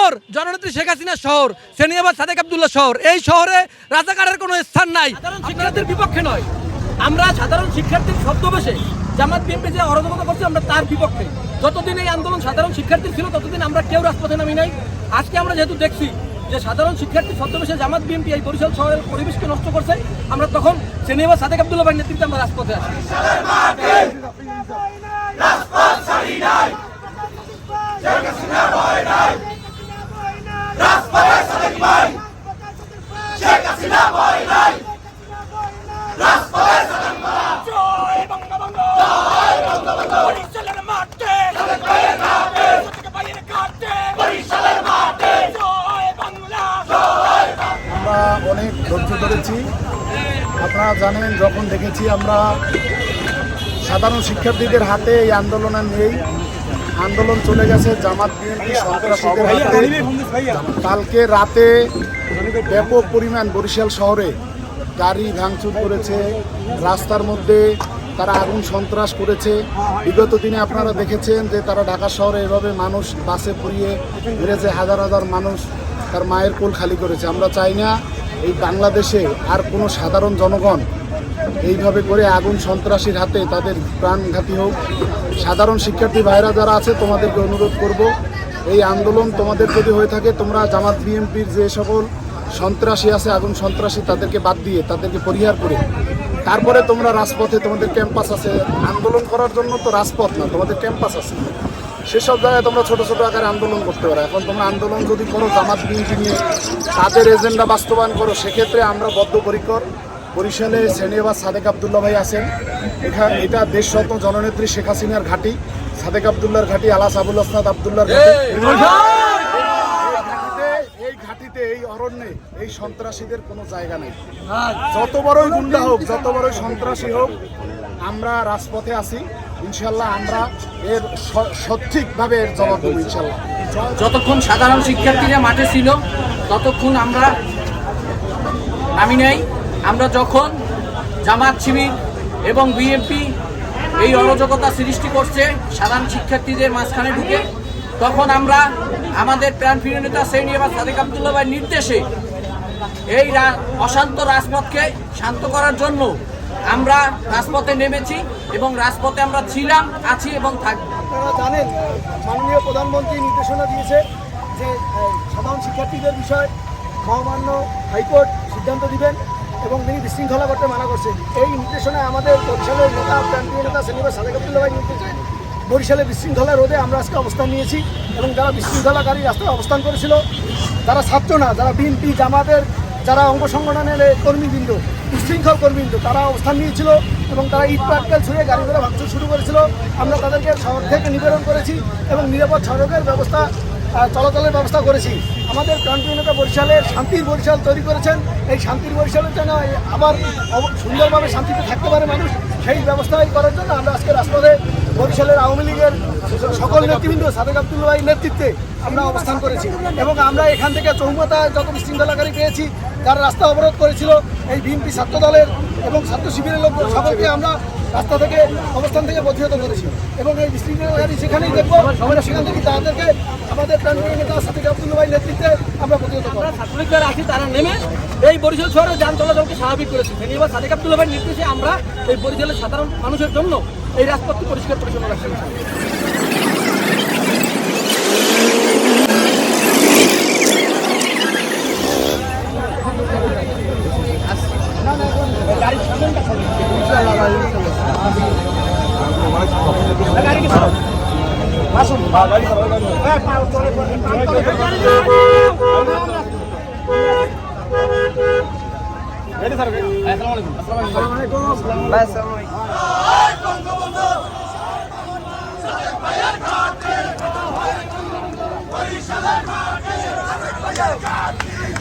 শহর জননেত্রী শেখ হাসিনার শহর, সেনিয়াবাদ সাদেক আব্দুল্লাহ শহর। এই শহরে রাজাকারের কোনো স্থান নাই। শিক্ষার্থীর বিপক্ষে নয়, আমরা সাধারণ শিক্ষার্থীর ছদ্মবেশে জামাত বিএনপি যে অরাজকতা করছে আমরা তার বিপক্ষে। যতদিন এই আন্দোলন সাধারণ শিক্ষার্থী ছিল ততদিন আমরা কেউ রাজপথে নামি নাই। আজকে আমরা যেহেতু দেখছি যে সাধারণ শিক্ষার্থী ছদ্মবেশে জামাত বিএনপি এই বরিশাল শহরের পরিবেশকে নষ্ট করছে, আমরা তখন সেনিয়াবাদ সাদেক আব্দুল্লাহ ভাইয়ের নেতৃত্বে আমরা রাজপথে আসি। আমরা অনেক ধৈর্য ধরেছি। আপনারা জানেন, যখন দেখেছি আমরা সাধারণ শিক্ষার্থীদের হাতে এই আন্দোলন নেই, আন্দোলন চলে গেছে জামাত বিএনপি সন্ত্রাসীদের হাতে। কালকে রাতে ব্যাপক পরিমাণ বরিশাল শহরে গাড়ি ভাঙচুর করেছে, রাস্তার মধ্যে তারা আগুন সন্ত্রাস করেছে। বিগত দিনে আপনারা দেখেছেন যে তারা ঢাকা শহরে এভাবে মানুষ বাসে পুড়িয়ে মেরেছে, হাজার হাজার মানুষ তার মায়ের কোল খালি করেছে। আমরা চাই না এই বাংলাদেশে আর কোনো সাধারণ জনগণ এইভাবে করে আগুন সন্ত্রাসীর হাতে তাদের প্রাণঘাতী হোক। সাধারণ শিক্ষার্থী ভাইরা যারা আছে, তোমাদেরকে অনুরোধ করব, এই আন্দোলন তোমাদের যদি হয়ে থাকে, তোমরা জামাত বিএনপির যে সকল সন্ত্রাসী আছে, আগুন সন্ত্রাসী, তাদেরকে বাদ দিয়ে তাদেরকে পরিহার করে তারপরে তোমরা রাজপথে, তোমাদের ক্যাম্পাস আছে আন্দোলন করার জন্য, তো রাজপথ না, তোমাদের ক্যাম্পাস আছে, সেসব জায়গায় তোমরা ছোট ছোট আকারে আন্দোলন করতে পারো। এখন তোমরা আন্দোলন যদি করো জামাত বিএনপি নিয়ে, তাদের এজেন্ডা বাস্তবায়ন করো, সেক্ষেত্রে আমরা বদ্ধপরিকর। বরিশালে সেনিয়াবাদ সাদেক আব্দুল্লাহ ভাই আছেন, এটা দেশরত্ন জননেত্রী শেখ হাসিনার ঘাঁটি, সাদেক আব্দুল্লাহর ঘাঁটি, আলাস আবুল হাসনাত আব্দুল্লাহর ঘাঁটি। এই ঘাঁটিতে, এই অরণ্যে এই সন্ত্রাসীদের কোনো জায়গা নেই। যত বড়ই গুন্ডা হোক, যত বড়ই সন্ত্রাসী হোক, আমরা রাজপথে আছি। ইনশাল্লাহ আমরা এর সঠিকভাবে এর জবাব দেবো ইনশাল্লাহ। যতক্ষণ সাধারণ শিক্ষার্থীরা মাঠে ছিল ততক্ষণ আমরা নামি নাই। আমরা যখন জামাত শিবির এবং বিএনপি এই অরাজকতা সৃষ্টি করছে সাধারণ শিক্ষার্থীদের মাঝখানে ঢুকে, তখন আমরা আমাদের প্রাণপ্রিয় নেতা সেনিয়াবাদ সাদেক আব্দুল্লাহ ভাইয়ের নির্দেশে এই অশান্ত রাজপথকে শান্ত করার জন্য আমরা রাজপথে নেমেছি এবং রাজপথে আমরা ছিলাম, আছি এবং থাকব। আপনারা জানেন, মাননীয় প্রধানমন্ত্রী নির্দেশনা দিয়েছে যে সাধারণ শিক্ষার্থীদের বিষয়ে মহামান্য হাইকোর্ট সিদ্ধান্ত দিবেন এবং তিনি বিশৃঙ্খলা করতে মানা করছেন। এই নির্দেশনায় আমাদের বরিশালের নেতা, প্রান্তীয় নেতা সেনিয়াবাদ সাদেক আব্দুল্লাহ ভাই নির্দেশে বরিশালে বিশৃঙ্খলা রোধে আমরা আজকে অবস্থান নিয়েছি। এবং যারা বিশৃঙ্খলাকারী রাস্তায় অবস্থান করেছিল, যারা ছাত্র না, যারা বিএনপি জামাতের যারা অঙ্গ সংগঠনের কর্মীবৃন্দ, উচ্ছৃঙ্খল কর্মীবৃন্দ, তারা অবস্থান নিয়েছিল এবং তারা ইট পাটকেল ছুঁড়ে গাড়ি ঘোড়া ভাঙচুর শুরু করেছিল। আমরা তাদেরকে শহর থেকে নিবারণ করেছি এবং নিরাপদ সড়কের ব্যবস্থা, চলাচলের ব্যবস্থা করেছি। আমাদের প্রান্তীয় নেতা বরিশালের শান্তির বরিশাল তৈরি করেছেন। এই শান্তির বরিশালের জন্য আবার সুন্দরভাবে শান্তিতে থাকতে পারে মানুষ, সেই ব্যবস্থাই করার জন্য আমরা আজকে রাজপথে বরিশালের আওয়ামী লীগের সকল নেতৃবৃন্দ সাদেক আব্দুল্লাহ ভাইয়ের নেতৃত্বে আমরা অবস্থান করেছি। এবং আমরা এখান থেকে চৌমাথায় যত বিশৃঙ্খলাকারী পেয়েছি, যারা রাস্তা অবরোধ করেছিল, এই বিএনপি ছাত্র দলের এবং ছাত্র শিবিরের লোক সকলকে আমরা রাস্তা থেকে, অবস্থান থেকে প্রতিহত করেছি। এবং এই বিশৃঙ্খলাকারী সেখানেই দেখবো, আমরা সেখান থেকে তাদেরকে আমাদের প্রান্তীয় নেতা সাদেক আব্দুল্লাহ ভাইয়ের নেতৃত্বে আমরা প্রতিহত করব। ছাত্রলীগরা আছি, তারা নেমে এই বরিশাল শহরে যান চলাচলকে স্বাভাবিক করেছে। সেনিয়াবাদ সাদেক আব্দুল্লাহ ভাইয়ের নির্দেশে আমরা এই বরিশালের সাধারণ মানুষের জন্য এই রাজপথটি পরিষ্কার পরিচ্ছন্ন রাখছি।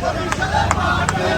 Boriশালের মাঠে